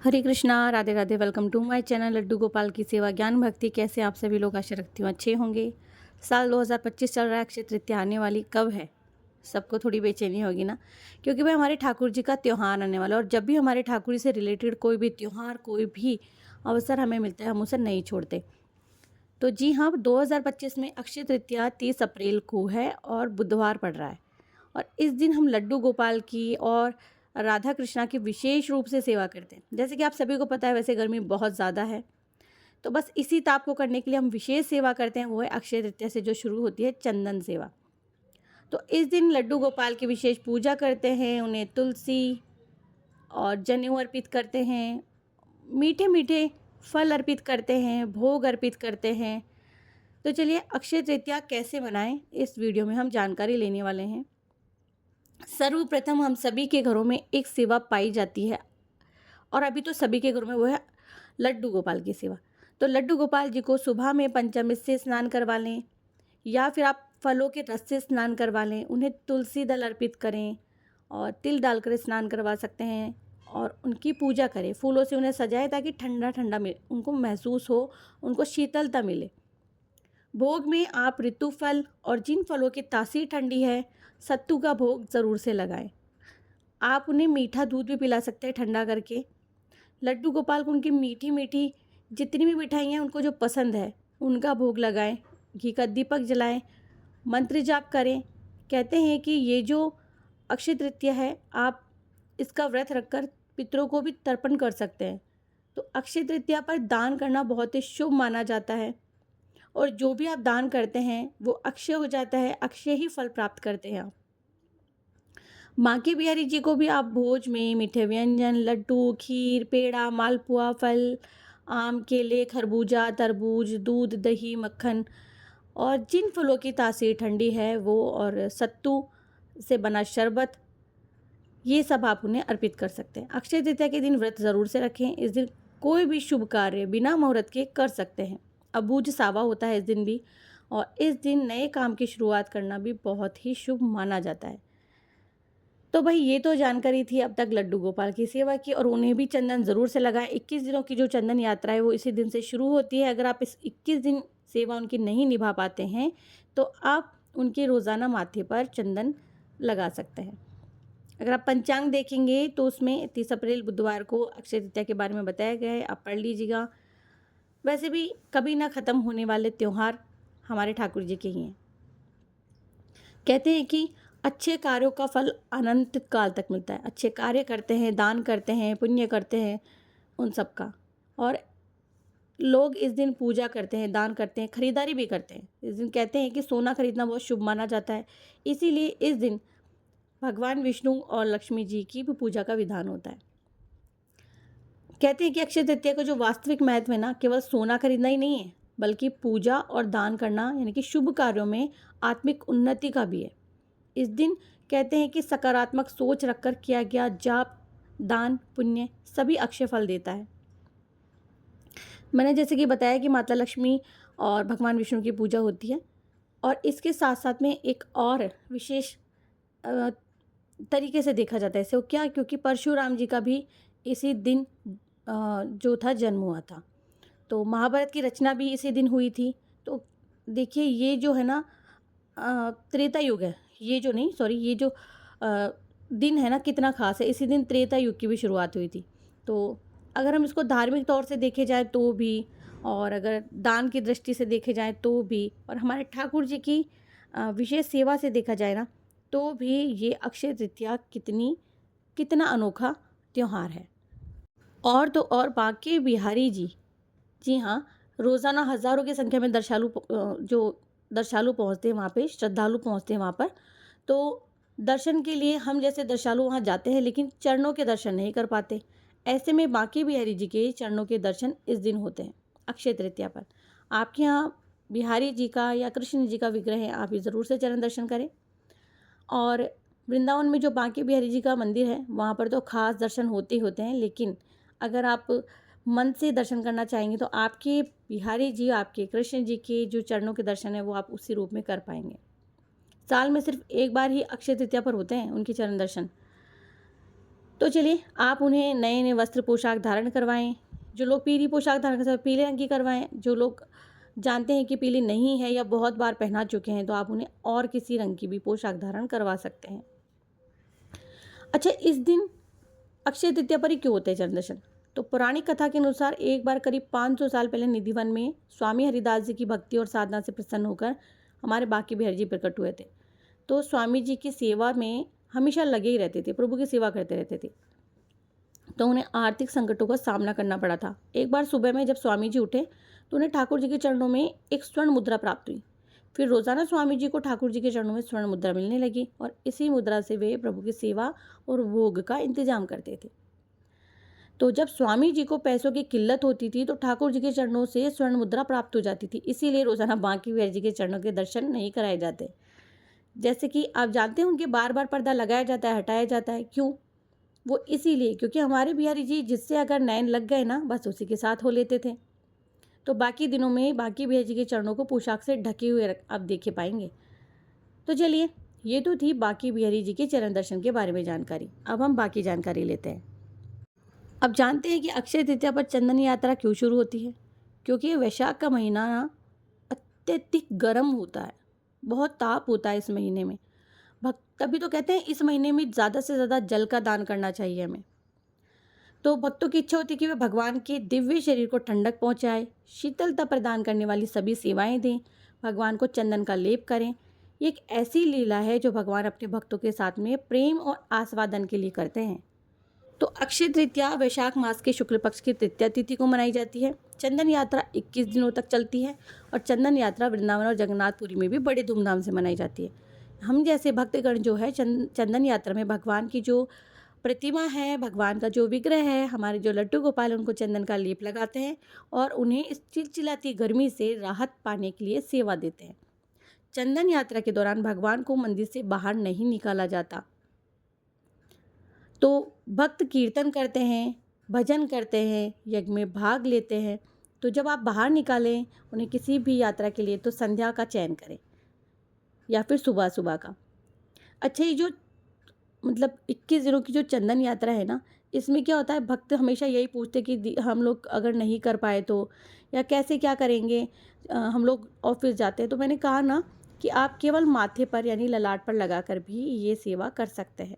Hare Krishna, Radhe Radhe. Welcome to my channel Laddu Gopal की सेवा ज्ञान भक्ति। कैसे आप सभी लोग, आशा रखती हूँ अच्छे होंगे। साल 2025 चल रहा है, अक्षय तृतीया आने वाली कब है, सबको थोड़ी बेचैनी होगी ना, क्योंकि भाई हमारे ठाकुर जी का त्यौहार आने वाला है। और जब भी हमारे ठाकुर जी से रिलेटेड कोई भी त्यौहार, कोई भी अवसर हमें मिलता है, हम उसे नहीं छोड़ते। तो जी हाँ, 2025 में अक्षय तृतीया 30 अप्रैल को है और बुधवार पड़ रहा है। और इस दिन हम लड्डू गोपाल की और राधा कृष्णा की विशेष रूप से सेवा करते हैं। जैसे कि आप सभी को पता है, वैसे गर्मी बहुत ज़्यादा है, तो बस इसी ताप को करने के लिए हम विशेष सेवा करते हैं। वो है अक्षय तृतीया से जो शुरू होती है चंदन सेवा। तो इस दिन लड्डू गोपाल की विशेष पूजा करते हैं, उन्हें तुलसी और जनेऊ अर्पित करते हैं, मीठे मीठे फल अर्पित करते हैं, भोग अर्पित करते हैं। तो चलिए, अक्षय तृतीया कैसे मनाएं, इस वीडियो में हम जानकारी लेने वाले हैं। सर्वप्रथम हम सभी के घरों में एक सेवा पाई जाती है, और अभी तो सभी के घरों में, वो है लड्डू गोपाल की सेवा। तो लड्डू गोपाल जी को सुबह में पंचामृत से स्नान करवा लें, या फिर आप फलों के रस से स्नान करवा लें। उन्हें तुलसी दल अर्पित करें और तिल डालकर स्नान करवा सकते हैं, और उनकी पूजा करें। फूलों से उन्हें सजाएं ताकि ठंडा ठंडा उनको महसूस हो, उनको शीतलता मिले। भोग में आप ऋतु फल और जिन फलों की तासीर ठंडी है, सत्तू का भोग ज़रूर से लगाएं। आप उन्हें मीठा दूध भी पिला सकते हैं ठंडा करके। लड्डू गोपाल को उनकी मीठी मीठी जितनी भी मिठाइयाँ हैं, उनको जो पसंद है, उनका भोग लगाएं। घी का दीपक जलाएं, मंत्र जाप करें। कहते हैं कि ये जो अक्षय तृतीया है, आप इसका व्रत रखकर पितरों को भी तर्पण कर सकते हैं। तो अक्षय तृतीया पर दान करना बहुत ही शुभ माना जाता है, और जो भी आप दान करते हैं वो अक्षय हो जाता है, अक्षय ही फल प्राप्त करते हैं आप। माँ के बिहारी जी को भी आप भोज में मीठे व्यंजन, लड्डू, खीर, पेड़ा, मालपुआ, फल, आम, केले, खरबूजा, तरबूज, दूध, दही, मक्खन और जिन फलों की तासीर ठंडी है वो, और सत्तू से बना शरबत, ये सब आप उन्हें अर्पित कर सकते हैं। अक्षय तृतीया के दिन व्रत ज़रूर से रखें। इस दिन कोई भी शुभ कार्य बिना मुहूर्त के कर सकते हैं। अबूझ सावा होता है इस दिन भी, और इस दिन नए काम की शुरुआत करना भी बहुत ही शुभ माना जाता है। तो भाई, ये तो जानकारी थी अब तक लड्डू गोपाल की सेवा की, और उन्हें भी चंदन ज़रूर से लगाएं। 21 दिनों की जो चंदन यात्रा है वो इसी दिन से शुरू होती है। अगर आप इस 21 दिन सेवा उनकी नहीं निभा पाते हैं, तो आप उनके रोज़ाना माथे पर चंदन लगा सकते हैं। अगर आप पंचांग देखेंगे तो उसमें 30 अप्रैल बुधवार को अक्षय तृतीया के बारे में बताया गया है, आप पढ़ लीजिएगा। वैसे भी कभी ना ख़त्म होने वाले त्यौहार हमारे ठाकुर जी के ही हैं। कहते हैं कि अच्छे कार्यों का फल अनंत काल तक मिलता है। अच्छे कार्य करते हैं, दान करते हैं, पुण्य करते हैं, उन सब का। और लोग इस दिन पूजा करते हैं, दान करते हैं, खरीदारी भी करते हैं। इस दिन कहते हैं कि सोना खरीदना बहुत शुभ माना जाता है, इसीलिए इस दिन भगवान विष्णु और लक्ष्मी जी की भी पूजा का विधान होता है। कहते हैं कि अक्षय तृतीया का जो वास्तविक महत्व है ना, केवल सोना खरीदना ही नहीं है, बल्कि पूजा और दान करना, यानी कि शुभ कार्यों में आत्मिक उन्नति का भी है। इस दिन कहते हैं कि सकारात्मक सोच रखकर किया गया जाप, दान, पुण्य सभी अक्षय फल देता है। मैंने जैसे कि बताया कि माता लक्ष्मी और भगवान विष्णु की पूजा होती है, और इसके साथ साथ में एक और विशेष तरीके से देखा जाता है इसे। वो क्या, क्योंकि परशुराम जी का भी इसी दिन जो था जन्म हुआ था, तो महाभारत की रचना भी इसी दिन हुई थी। तो देखिए, ये जो है ना त्रेता युग है, ये जो नहीं सॉरी ये जो दिन है ना, कितना खास है। इसी दिन त्रेता युग की भी शुरुआत हुई थी। तो अगर हम इसको धार्मिक तौर से देखे जाए तो भी, और अगर दान की दृष्टि से देखे जाए तो भी, और हमारे ठाकुर जी की विशेष सेवा से देखा जाए ना, तो भी ये अक्षय तृतीया कितना अनोखा त्यौहार है। और तो और बांके बिहारी जी, जी हाँ, रोज़ाना हज़ारों की संख्या में जो दर्शालु पहुँचते हैं वहाँ पे, श्रद्धालु पहुँचते हैं वहाँ पर। तो दर्शन के लिए हम जैसे दर्शालु वहाँ जाते हैं, लेकिन चरणों के दर्शन नहीं कर पाते। ऐसे में बांके बिहारी जी के चरणों के दर्शन इस दिन होते हैं, अक्षय तृतीया पर। आपके यहाँ बिहारी जी का या कृष्ण जी का विग्रह है, आप भी ज़रूर से चरण दर्शन करें। और वृंदावन में जो बांके बिहारी जी का मंदिर है, वहाँ पर तो खास दर्शन होते ही होते हैं, लेकिन अगर आप मन से दर्शन करना चाहेंगे तो आपके बिहारी जी, आपके कृष्ण जी के जो चरणों के दर्शन है वो आप उसी रूप में कर पाएंगे। साल में सिर्फ एक बार ही अक्षय तृतीया पर होते हैं उनके चरण दर्शन। तो चलिए आप उन्हें नए नए वस्त्र पोशाक धारण करवाएं। जो लोग पीली पोशाक धारण कर सकते पीले रंग की करवाएं। जो लोग जानते हैं कि पीली नहीं है या बहुत बार पहना चुके हैं तो आप उन्हें और किसी रंग की भी पोशाक धारण करवा सकते हैं। अच्छा, इस दिन अक्षय तृतीया पर ही क्यों होते हैं चंद्र दर्शन? तो पौराणिक कथा के अनुसार एक बार करीब 500 साल पहले निधिवन में स्वामी हरिदास जी की भक्ति और साधना से प्रसन्न होकर हमारे बांके बिहारी जी प्रकट हुए थे। तो स्वामी जी की सेवा में हमेशा लगे ही रहते थे, प्रभु की सेवा करते रहते थे। तो उन्हें आर्थिक संकटों का सामना करना पड़ा था। एक बार सुबह में जब स्वामी जी उठे तो उन्हें ठाकुर जी के चरणों में एक स्वर्ण मुद्रा प्राप्त हुई। फिर रोजाना स्वामी जी को ठाकुर जी के चरणों में स्वर्ण मुद्रा मिलने लगी और इसी मुद्रा से वे प्रभु की सेवा और भोग का इंतजाम करते थे। तो जब स्वामी जी को पैसों की किल्लत होती थी तो ठाकुर जी के चरणों से स्वर्ण मुद्रा प्राप्त हो जाती थी। इसीलिए रोजाना बांके बिहारी जी के चरणों के दर्शन नहीं कराए जाते। जैसे कि आप जानते हैं उनके बार बार पर्दा लगाया जाता है, हटाया जाता है, क्यों? वो इसीलिए क्योंकि हमारे बिहारी जी जिससे अगर नैन लग गए ना बस उसी के साथ हो लेते थे। तो बाकी दिनों में बांके बिहारी जी के चरणों को पोशाक से ढके हुए आप देखे पाएंगे। तो चलिए, ये तो थी बांके बिहारी जी के चरण दर्शन के बारे में जानकारी। अब हम बाकी जानकारी लेते हैं। अब जानते हैं कि अक्षय तृतीया पर चंदन यात्रा क्यों शुरू होती है। क्योंकि वैशाख का महीना ना अत्यधिक गर्म होता है, बहुत ताप होता है इस महीने में। भक्त तभी तो कहते हैं इस महीने में ज़्यादा से ज़्यादा जल का दान करना चाहिए हमें। तो भक्तों की इच्छा होती है कि वे भगवान के दिव्य शरीर को ठंडक पहुंचाए, शीतलता प्रदान करने वाली सभी सेवाएं दें, भगवान को चंदन का लेप करें। ये एक ऐसी लीला है जो भगवान अपने भक्तों के साथ में प्रेम और आस्वादन के लिए करते हैं। तो अक्षय तृतीया वैशाख मास के शुक्ल पक्ष की तृतीया तिथि को मनाई जाती है। चंदन यात्रा 21 दिनों तक चलती है और चंदन यात्रा वृंदावन और जगन्नाथपुरी में भी बड़े धूमधाम से मनाई जाती है। हम जैसे भक्तगण जो है चंदन यात्रा में भगवान की जो प्रतिमा है, भगवान का जो विग्रह है, हमारे जो लड्डू गोपाल उनको चंदन का लेप लगाते हैं और उन्हें इस चिलचिलाती गर्मी से राहत पाने के लिए सेवा देते हैं। चंदन यात्रा के दौरान भगवान को मंदिर से बाहर नहीं निकाला जाता। तो भक्त कीर्तन करते हैं, भजन करते हैं, यज्ञ में भाग लेते हैं। तो जब आप बाहर निकालें उन्हें किसी भी यात्रा के लिए तो संध्या का चयन करें या फिर सुबह सुबह का। अच्छा, ये जो मतलब 21 दिनों की जो चंदन यात्रा है ना, इसमें क्या होता है, भक्त हमेशा यही पूछते कि हम लोग अगर नहीं कर पाए तो, या कैसे क्या करेंगे, हम लोग ऑफिस जाते हैं। तो मैंने कहा ना कि आप केवल माथे पर यानी ललाट पर लगाकर भी ये सेवा कर सकते हैं।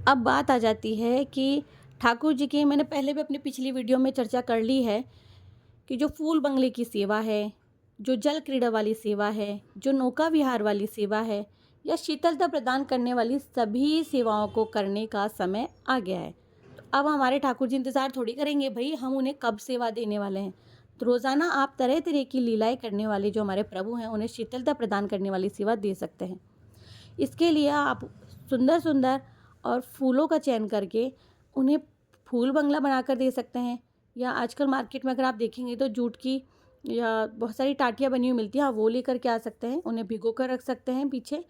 अब बात आ जाती है कि ठाकुर जी की, मैंने पहले भी अपनी पिछली वीडियो में चर्चा कर ली है कि जो फूल बंगले की सेवा है, जो जल क्रीड़ा वाली सेवा है, जो नौका विहार वाली सेवा है या शीतलता प्रदान करने वाली सभी सेवाओं को करने का समय आ गया है। तो अब हमारे ठाकुर जी इंतज़ार थोड़ी करेंगे भाई हम उन्हें कब सेवा देने वाले हैं। तो रोज़ाना आप तरह तरह की लीलाएं करने वाले जो हमारे प्रभु हैं उन्हें शीतलता प्रदान करने वाली सेवा दे सकते हैं। इसके लिए आप सुंदर सुंदर और फूलों का चयन करके उन्हें फूल बंगला बनाकर दे सकते हैं, या आजकल मार्केट में अगर आप देखेंगे तो जूट की या बहुत सारी टाटियाँ बनी हुई मिलती हैं, आप वो लेकर के आ सकते हैं, उन्हें भिगो कर रख सकते हैं पीछे।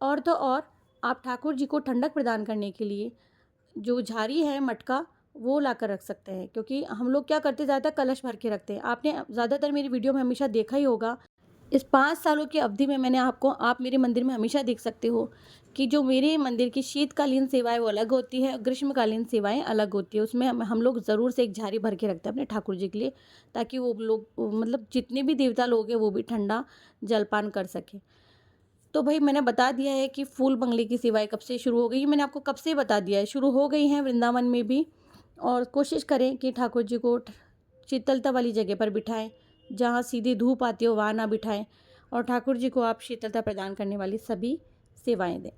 और तो और आप ठाकुर जी को ठंडक प्रदान करने के लिए जो झारी है मटका वो ला कर रख सकते हैं। क्योंकि हम लोग क्या करते, ज़्यादातर कलश भर के रखते हैं। आपने ज़्यादातर मेरी वीडियो में हमेशा देखा ही होगा, इस 5 सालों की अवधि में मैंने आपको, आप मेरे मंदिर में हमेशा देख सकते हो कि जो मेरे मंदिर की शीतकालीन सेवाएं वो अलग होती है, ग्रीष्मकालीन सेवाएं अलग होती है। उसमें हम लोग ज़रूर से एक झारी भर के रखते हैं अपने ठाकुर जी के लिए, ताकि वो लोग मतलब जितने भी देवता लोग हैं वो भी ठंडा जलपान कर सकें। तो भाई मैंने बता दिया है कि फूल बंगले की सेवाएं कब से शुरू हो गई, मैंने आपको कब से बता दिया है, शुरू हो गई हैं वृंदावन में भी। और कोशिश करें कि ठाकुर जी को शीतलता वाली जगह पर बिठाएं, जहाँ सीधी धूप आती हो वहाँ ना बिठाएं, और ठाकुर जी को आप शीतलता प्रदान करने वाली सभी सेवाएं दें।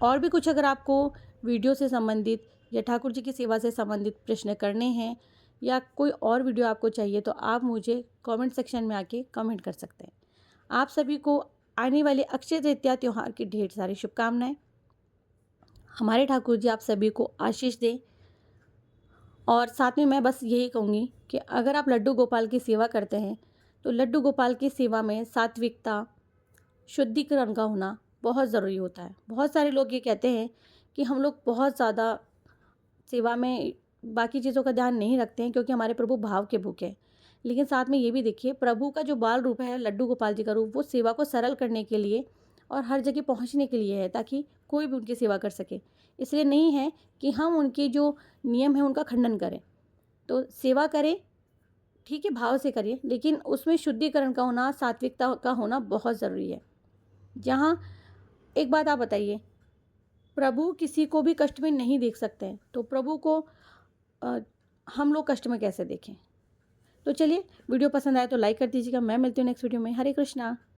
और भी कुछ अगर आपको वीडियो से संबंधित या ठाकुर जी की सेवा से संबंधित प्रश्न करने हैं या कोई और वीडियो आपको चाहिए तो आप मुझे कमेंट सेक्शन में आके कमेंट कर सकते हैं। आप सभी को आने वाले अक्षय तृतीया त्यौहार की ढेर सारी शुभकामनाएं। हमारे ठाकुर जी आप सभी को आशीष दें। और साथ में मैं बस यही कहूँगी कि अगर आप लड्डू गोपाल की सेवा करते हैं तो लड्डू गोपाल की सेवा में सात्विकता, शुद्धिकरण का होना बहुत ज़रूरी होता है। बहुत सारे लोग ये कहते हैं कि हम लोग बहुत ज़्यादा सेवा में बाकी चीज़ों का ध्यान नहीं रखते हैं क्योंकि हमारे प्रभु भाव के भूखे हैं। लेकिन साथ में ये भी देखिए, प्रभु का जो बाल रूप है, लड्डू गोपाल जी का रूप, वो सेवा को सरल करने के लिए और हर जगह पहुंचने के लिए है, ताकि कोई भी उनकी सेवा कर सके। इसलिए नहीं है कि हम उनके जो नियम हैं उनका खंडन करें। तो सेवा करें, ठीक है, भाव से करिए, लेकिन उसमें शुद्धिकरण का होना, सात्विकता का होना बहुत ज़रूरी है। जहाँ एक बात आप बताइए, प्रभु किसी को भी कष्ट में नहीं देख सकते हैं, तो प्रभु को हम लोग कष्ट में कैसे देखें। तो चलिए, वीडियो पसंद आए तो लाइक कर दीजिएगा। मैं मिलती हूँ नेक्स्ट वीडियो में। हरे कृष्णा।